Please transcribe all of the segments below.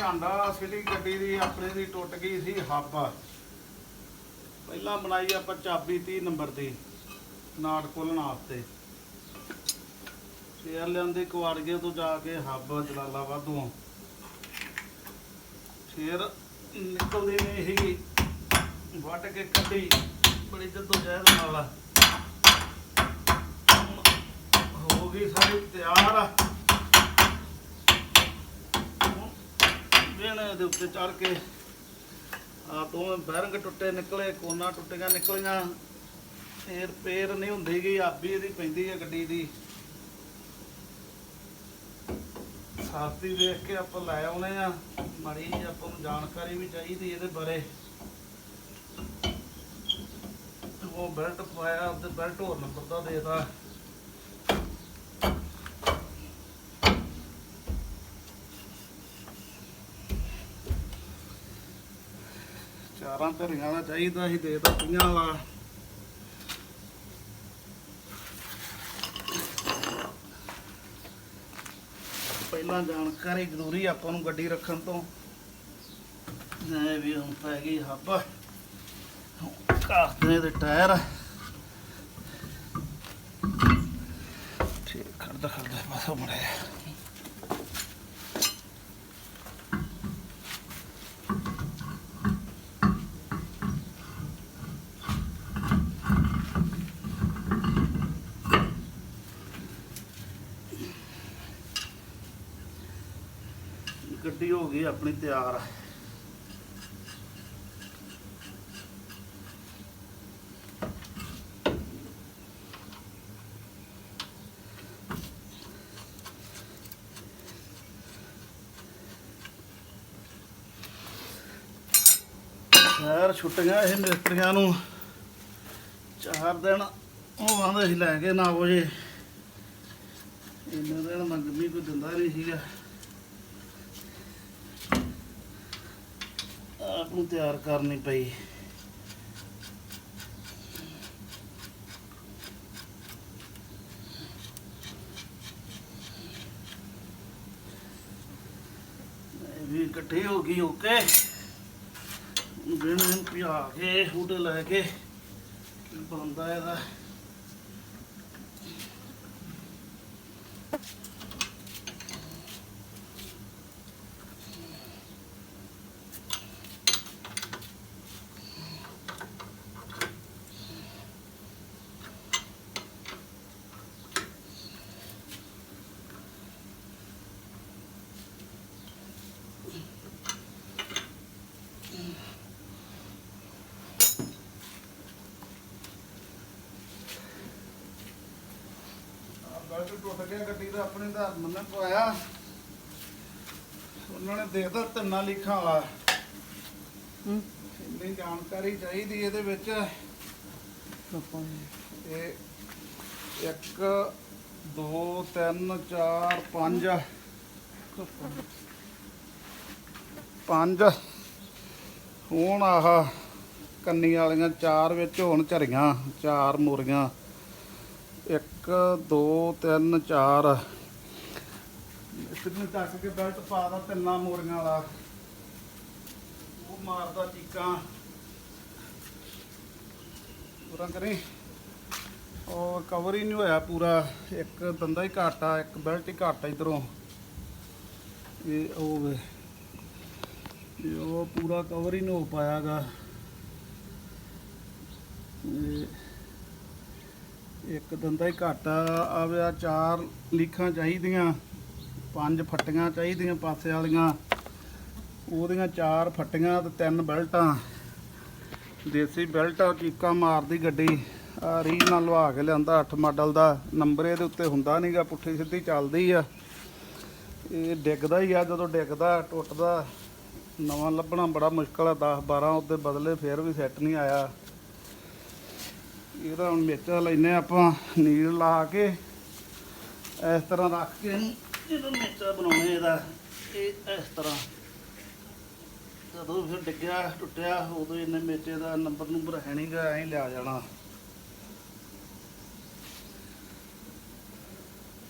ਲਿਆਂਦਾ ਸਿਟੀ ਗੱਡੀ ਦੀ ਆਪਣੇ ਦੀ ਟੁੱਟ ਗਈ ਸੀ ਹੱਬ। ਪਹਿਲਾਂ ਬਣਾਈ ਆਪਾਂ ਚਾਬੀ 30 ਨੰਬਰ ਦੀ ਨਾਟ ਖੋਲ੍ਹਣ ਵਾਸਤੇ। ਫੇਰ ਲਿਆਂਦੀ ਕੁਆੜੀਏ ਤੋਂ ਜਾ ਕੇ ਹੱਬ ਜਲਾਲਾਬਾਦ ਤੋਂ। ਫੇਰ ਨਿਕਲਦੀ ਨਹੀਂ ਸੀਗੀ, ਵੱਢ ਕੇ ਕੱਢੀ ਬੜੀ ਜਦੋਜਹਿਦ ਨਾਲ। ਹੋ ਗਈ ਸਾਰੀ ਤਿਆਰ। ਇਹਨੇ ਦੇ ਉੱਤੇ ਚੜ ਕੇ ਆ ਦੋਵੇਂ ਬੈਰੰਗ ਟੁੱਟੇ ਨਿਕਲੇ, ਕੋਨਾ ਟੁੱਟੀਆਂ ਨਿਕਲੀਆਂ। ਇਹ ਰਿਪੇਅਰ ਨਹੀਂ ਹੁੰਦੀ ਗਈ, ਆਬੀ ਇਹਦੀ ਪੈਂਦੀ ਹੈ ਗੱਡੀ ਦੀ। ਸਾਥੀ ਦੇਖ ਕੇ ਆਪਾਂ ਲੈ ਆਉਣੇ ਆ। ਮਾੜੀ ਜਿਹੀ ਆਪਾਂ ਨੂੰ ਜਾਣਕਾਰੀ ਵੀ ਚਾਹੀਦੀ ਇਹਦੇ ਬਾਰੇ। ਉਹ ਬੈਲਟ ਪਾਇਆ ਤੇ ਬੈਲਟ ਹੋਰ ਨੰਬਰ ਦਾ ਦੇਤਾ। ਚਾਰਾਂ ਧਰੀਆਂ ਦਾ ਚਾਹੀਦਾ ਸੀ, ਦੇਤਾ 50 ਵਾਲਾ। ਪਹਿਲਾਂ ਜਾਣਕਾਰੀ ਜ਼ਰੂਰੀ ਆਪਾਂ ਨੂੰ ਗੱਡੀ ਰੱਖਣ ਤੋਂ। ਐ ਵੀ ਹੁਣ ਪੈ ਗਈ ਹੱਬ। ਘਾਸਦੇ ਦੇ ਟਾਇਰ ਠੀਕ ਖੜਦਾ ਪਾਸੋਂ ਮੁੜਿਆ। ਗੱਡੀ ਹੋ ਗਈ ਆਪਣੀ ਤਿਆਰ। ਯਾਰ ਛੁੱਟੀਆਂ ਇਹ ਮਿਸਤਰੀਆਂ ਨੂੰ 4 ਦਿਨ ਉਹ ਆਂਦੇ ਸੀ ਲੈ ਕੇ ਨਾ ਉਹ ਜੇ ਇੰਨੇ ਦਿਨ ਮੰਗਮੀ ਕੋਈ ਦਿੰਦਾ ਨਹੀਂ ਸੀਗਾ। ਆਪ ਨੂੰ ਤਿਆਰ ਕਰਨੀ ਪਈ। ਵੀ ਇਕੱਠੀ ਹੋ ਗਈ। ਓਕੇ ਬਿਨ ਪਿਆ ਕੇ ਹੂਟੇ ਲੈ ਕੇ ਕੀ ਬਣਦਾ ਇਹਦਾ। ਬੈਲਟ ਟੁੱਟ ਗਿਆ ਗੱਡੀ ਦਾ। ਆਪਣੇ ਦਾ ਮੰਨਣ ਪਵਾਇਆ ਉਹਨਾਂ ਨੇ ਦੇ ਦਿੱਤਾ 3 ਲੀਖਾਂ ਵਾਲਾ। ਇੰਨੀ ਜਾਣਕਾਰੀ ਚਾਹੀਦੀ ਇਹਦੇ ਵਿੱਚ। ਇਹ 1 2 3 4 5 ਹੁਣ ਆਹ ਕੰਨੀ ਵਾਲੀਆਂ 4 ਵਿੱਚ ਹੋਣ ਝਰੀਆਂ, 4 ਮੋਰੀਆਂ। 1 2 3 4 ਇਸਨੂੰ ਚੱਕ ਕੇ ਬੈਲਟ ਪਾ ਦਾ 3 ਮੋਰੀਆਂ ਵਾਲਾ। ਉਹ ਮਾਰਦਾ ਚੀਕਾਂ ਪੂਰਾ ਕਰੀ। ਉਹ ਕਵਰ ਹੀ ਨਹੀਂ ਹੋਇਆ ਪੂਰਾ। ਇੱਕ ਦੰਦਾ ਹੀ ਘੱਟ ਆ, ਇੱਕ ਬੈਲਟ ਹੀ ਘੱਟ ਆ ਇੱਧਰੋਂ। ਇਹ ਉਹ ਪੂਰਾ ਕਵਰ ਹੀ ਨਹੀਂ ਹੋ ਪਾਇਆ ਗਾ। ਇੱਕ ਦੰਦਾ ਹੀ ਘੱਟ ਆ। 4 ਲੀਖਾਂ ਚਾਹੀਦੀਆਂ, 5 ਫੱਟੀਆਂ ਚਾਹੀਦੀਆਂ ਪਾਸੇ ਵਾਲੀਆਂ। ਉਹਦੀਆਂ 4 ਫੱਟੀਆਂ ਤੇ 3 ਬੈਲਟਾਂ। ਦੇਸੀ ਬੈਲਟ ਚੀਕਾਂ ਮਾਰਦੀ ਗੱਡੀ। ਆ ਰੀਲ ਨਾਲ ਲਵਾ ਕੇ ਲਿਆਂਦਾ 8 ਮਾਡਲ ਦਾ। ਨੰਬਰ ਇਹਦੇ ਉੱਤੇ ਹੁੰਦਾ ਨਹੀਂਗਾ, ਪੁੱਠੀ ਸਿੱਧੀ ਚੱਲਦੀ ਆ। ਇਹ ਡਿੱਗਦਾ ਹੀ ਆ, ਜਦੋਂ ਡਿੱਗਦਾ ਟੁੱਟਦਾ। ਨਵਾਂ ਲੱਭਣਾ ਬੜਾ ਮੁਸ਼ਕਲ ਆ। 10 12 ਉਹਦੇ ਬਦਲੇ ਫਿਰ ਵੀ ਸੈੱਟ ਨਹੀਂ ਆਇਆ। ਇਹਦਾ ਹੁਣ ਮੇਚਾ ਲੈਨੇ ਆਪਾਂ ਨੀਲ ਲਾ ਕੇ ਇਸ ਤਰ੍ਹਾਂ ਰੱਖ ਕੇ ਇਹਨੂੰ ਮੇਚਾ ਬਣਾਉਣੇ ਇਹਦਾ। ਇਹ ਇਸ ਤਰ੍ਹਾਂ ਜਦੋਂ ਫਿਰ ਡਿੱਗਿਆ ਟੁੱਟਿਆ ਉਦੋਂ ਇਹਨੇ ਮੇਚੇ ਦਾ ਨੰਬਰ ਹੈ ਨਹੀਂ ਗਾ, ਐਂ ਲਿਆ ਜਾਣਾ।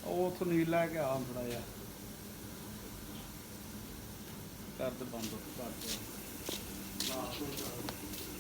ਉਹ ਉੱਥੋਂ ਨੀਲ ਲੈ ਕੇ ਆ ਥੋੜਾ ਜਿਹਾ। ਕਰ ਦੇ ਬੰਦ ਕਰ ਦੇ।